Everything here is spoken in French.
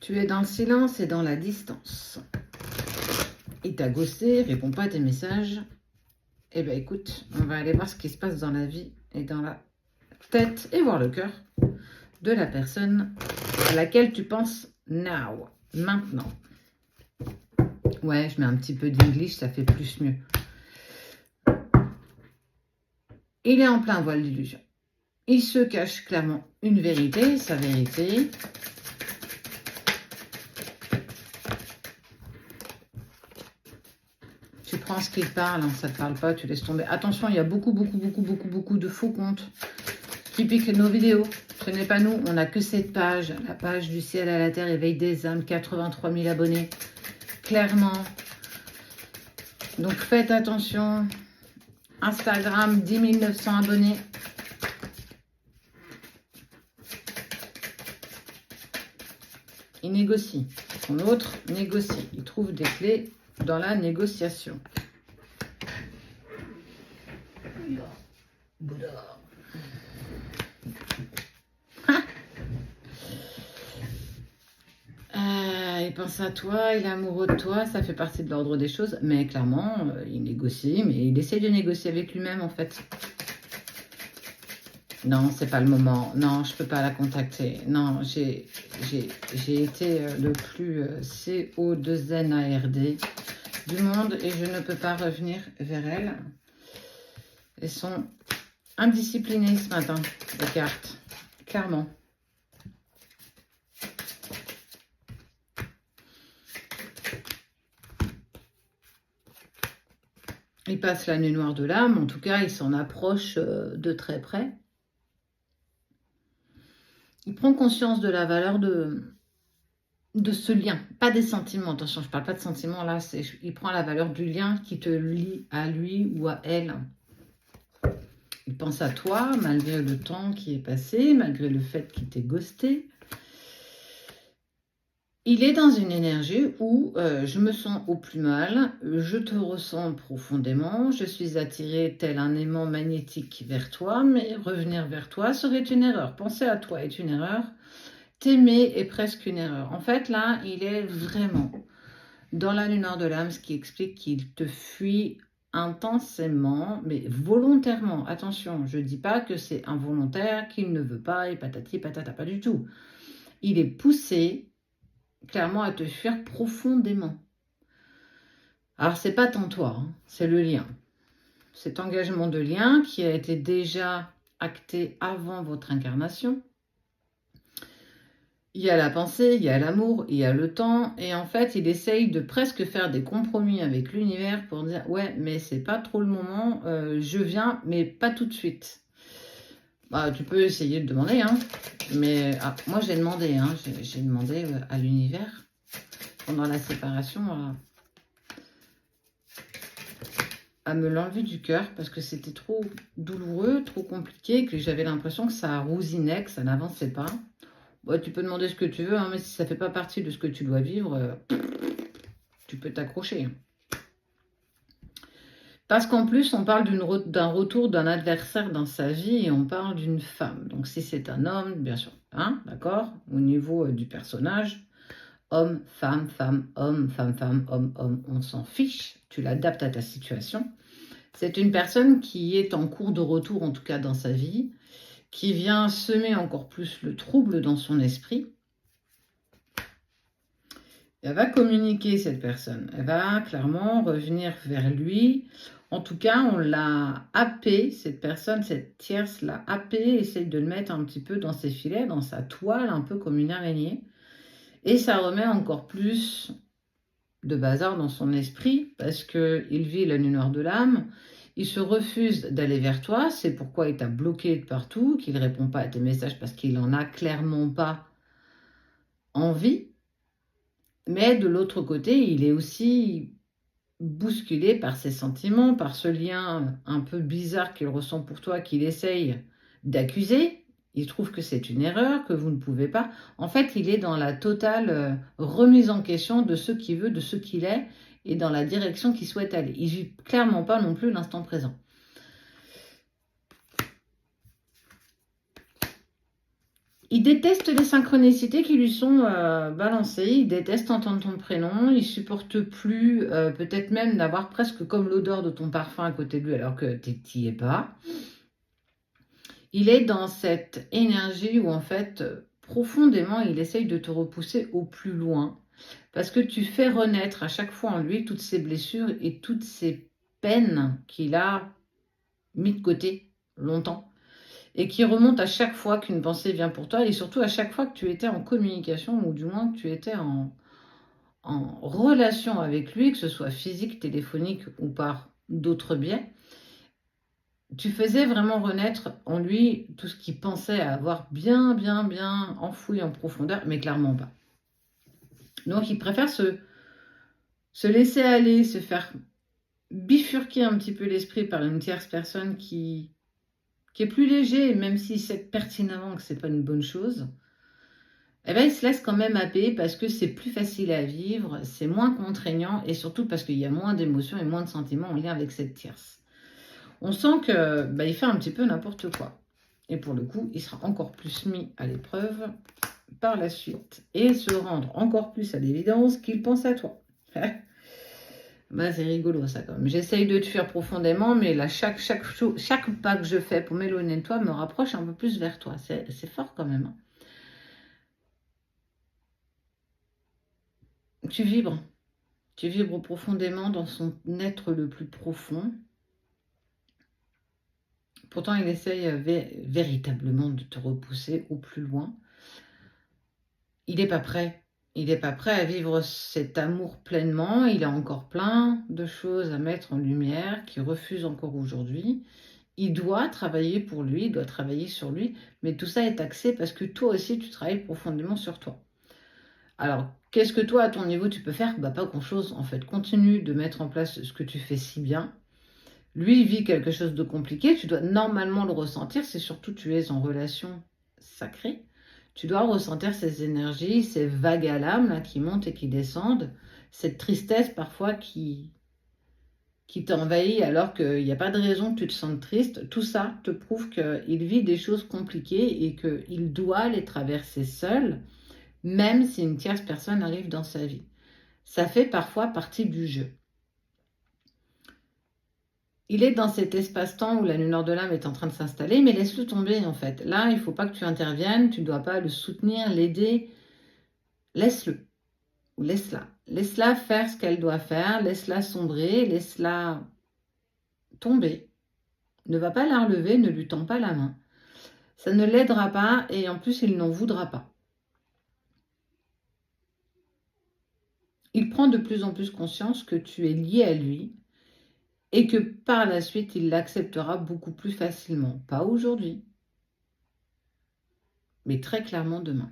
Tu es dans le silence et dans la distance. Il t'a ghosté, répond pas à tes messages. Eh bien écoute, on va aller voir ce qui se passe dans la vie et dans la tête et voir le cœur de la personne à laquelle tu penses now, maintenant. Ouais, je mets un petit peu d'English, ça fait plus mieux. Il est en plein voile d'illusion. Il se cache clairement une vérité, sa vérité. Tu prends ce qu'il parle, hein, ça ne te parle pas, tu laisses tomber. Attention, il y a beaucoup de faux comptes qui piquent nos vidéos. Ce n'est pas nous, on n'a que cette page, la page du ciel à la terre, éveil des âmes, 83 000 abonnés. Clairement. Donc faites attention. Instagram, 10 900 abonnés. Il négocie. Son autre négocie. Il trouve des clés dans la négociation. Il pense à toi, il est amoureux de toi, ça fait partie de l'ordre des choses. Mais clairement, il négocie, mais il essaie de négocier avec lui-même en fait. Non, c'est pas le moment. Non, je peux pas la contacter. Non, j'ai été le plus CO2NARD du monde et je ne peux pas revenir vers elle. Elles sont indisciplinées ce matin, les cartes. Clairement. Il passe la nuit noire de l'âme. En tout cas, il s'en approche de très près. Il prend conscience de la valeur de ce lien. Pas des sentiments. Attention, je ne parle pas de sentiments là. Il prend la valeur du lien qui te lie à lui ou à elle. Il pense à toi, malgré le temps qui est passé, malgré le fait qu'il t'ait ghosté. Il est dans une énergie où je me sens au plus mal, je te ressens profondément, je suis attirée tel un aimant magnétique vers toi, mais revenir vers toi serait une erreur. Penser à toi est une erreur, t'aimer est presque une erreur. En fait, là, il est vraiment dans la lumière de l'âme, ce qui explique qu'il te fuit intensément, mais volontairement. Attention, je ne dis pas que c'est involontaire, qu'il ne veut pas, et patati patata, pas du tout. Il est poussé clairement à te fuir profondément. Alors, c'est pas tant toi, hein, c'est le lien. Cet engagement de lien qui a été déjà acté avant votre incarnation. Il y a la pensée, il y a l'amour, il y a le temps. Et en fait, il essaye de presque faire des compromis avec l'univers pour dire « Ouais, mais c'est pas trop le moment, je viens, mais pas tout de suite. » Bah, tu peux essayer de demander, hein. Mais moi, j'ai demandé, hein, j'ai demandé à l'univers pendant la séparation à me l'enlever du cœur parce que c'était trop douloureux, trop compliqué, que j'avais l'impression que ça rousinait, que ça n'avançait pas. Bon, tu peux demander ce que tu veux, hein, mais si ça ne fait pas partie de ce que tu dois vivre, tu peux t'accrocher. Parce qu'en plus, on parle d'un retour d'un adversaire dans sa vie et on parle d'une femme. Donc si c'est un homme, bien sûr, hein, d'accord, au niveau du personnage, homme, femme, femme, homme, femme, femme, homme, homme, on s'en fiche, tu l'adaptes à ta situation. C'est une personne qui est en cours de retour, en tout cas dans sa vie, qui vient semer encore plus le trouble dans son esprit. Elle va communiquer, cette personne. Elle va clairement revenir vers lui. En tout cas, on l'a happé, cette personne, cette tierce l'a happé, essaye de le mettre un petit peu dans ses filets, dans sa toile, un peu comme une araignée. Et ça remet encore plus de bazar dans son esprit, parce qu'il vit la nuit noire de l'âme. Il se refuse d'aller vers toi, c'est pourquoi il t'a bloqué de partout, qu'il ne répond pas à tes messages, parce qu'il n'en a clairement pas envie. Mais de l'autre côté, il est aussi bousculé par ses sentiments, par ce lien un peu bizarre qu'il ressent pour toi, qu'il essaye d'accuser. Il trouve que c'est une erreur, que vous ne pouvez pas. En fait, il est dans la totale remise en question de ce qu'il veut, de ce qu'il est, et dans la direction qu'il souhaite aller. Il ne vit clairement pas non plus l'instant présent. Il déteste les synchronicités qui lui sont balancées, il déteste entendre ton prénom, il supporte plus, peut-être même d'avoir presque comme l'odeur de ton parfum à côté de lui alors que tu n'y es pas. Il est dans cette énergie où en fait, profondément, il essaye de te repousser au plus loin parce que tu fais renaître à chaque fois en lui toutes ses blessures et toutes ses peines qu'il a mis de côté longtemps et qui remonte à chaque fois qu'une pensée vient pour toi et surtout à chaque fois que tu étais en communication ou du moins que tu étais en relation avec lui, que ce soit physique, téléphonique ou par d'autres biais, tu faisais vraiment renaître en lui tout ce qu'il pensait avoir bien, bien, bien enfoui en profondeur, mais clairement pas. Donc il préfère se laisser aller, se faire bifurquer un petit peu l'esprit par une tierce personne qui est plus léger, même si c'est pertinemment que c'est pas une bonne chose, eh ben, il se laisse quand même happer parce que c'est plus facile à vivre, c'est moins contraignant et surtout parce qu'il y a moins d'émotions et moins de sentiments en lien avec cette tierce. On sent que bah, il fait un petit peu n'importe quoi. Et pour le coup, il sera encore plus mis à l'épreuve par la suite et se rendre encore plus à l'évidence qu'il pense à toi. Bah, c'est rigolo ça quand même. J'essaye de te fuir profondément, mais là, chaque pas que je fais pour m'éloigner de toi me rapproche un peu plus vers toi. C'est fort quand même. Hein. Tu vibres. Tu vibres profondément dans son être le plus profond. Pourtant, il essaye véritablement de te repousser au plus loin. Il n'est pas prêt. Il n'est pas prêt à vivre cet amour pleinement. Il a encore plein de choses à mettre en lumière qu'il refuse encore aujourd'hui. Il doit travailler pour lui, il doit travailler sur lui, mais tout ça est axé parce que toi aussi, tu travailles profondément sur toi. Alors, qu'est-ce que toi, à ton niveau, tu peux faire? Bah, pas grand-chose, en fait. Continue de mettre en place ce que tu fais si bien. Lui, il vit quelque chose de compliqué, tu dois normalement le ressentir, c'est surtout tu es en relation sacrée. Tu dois ressentir ces énergies, ces vagues à l'âme là, qui montent et qui descendent, cette tristesse parfois qui t'envahit alors qu'il n'y a pas de raison que tu te sentes triste. Tout ça te prouve qu'il vit des choses compliquées et qu'il doit les traverser seul, même si une tierce personne arrive dans sa vie. Ça fait parfois partie du jeu. Il est dans cet espace-temps où la lumière de l'âme est en train de s'installer, mais laisse-le tomber en fait. Là, il ne faut pas que tu interviennes, tu ne dois pas le soutenir, l'aider. Laisse-le, ou laisse-la. Laisse-la faire ce qu'elle doit faire, laisse-la sombrer, laisse-la tomber. Ne va pas la relever, ne lui tends pas la main. Ça ne l'aidera pas et en plus, il n'en voudra pas. Il prend de plus en plus conscience que tu es lié à lui et que par la suite, il l'acceptera beaucoup plus facilement. Pas aujourd'hui, mais très clairement demain.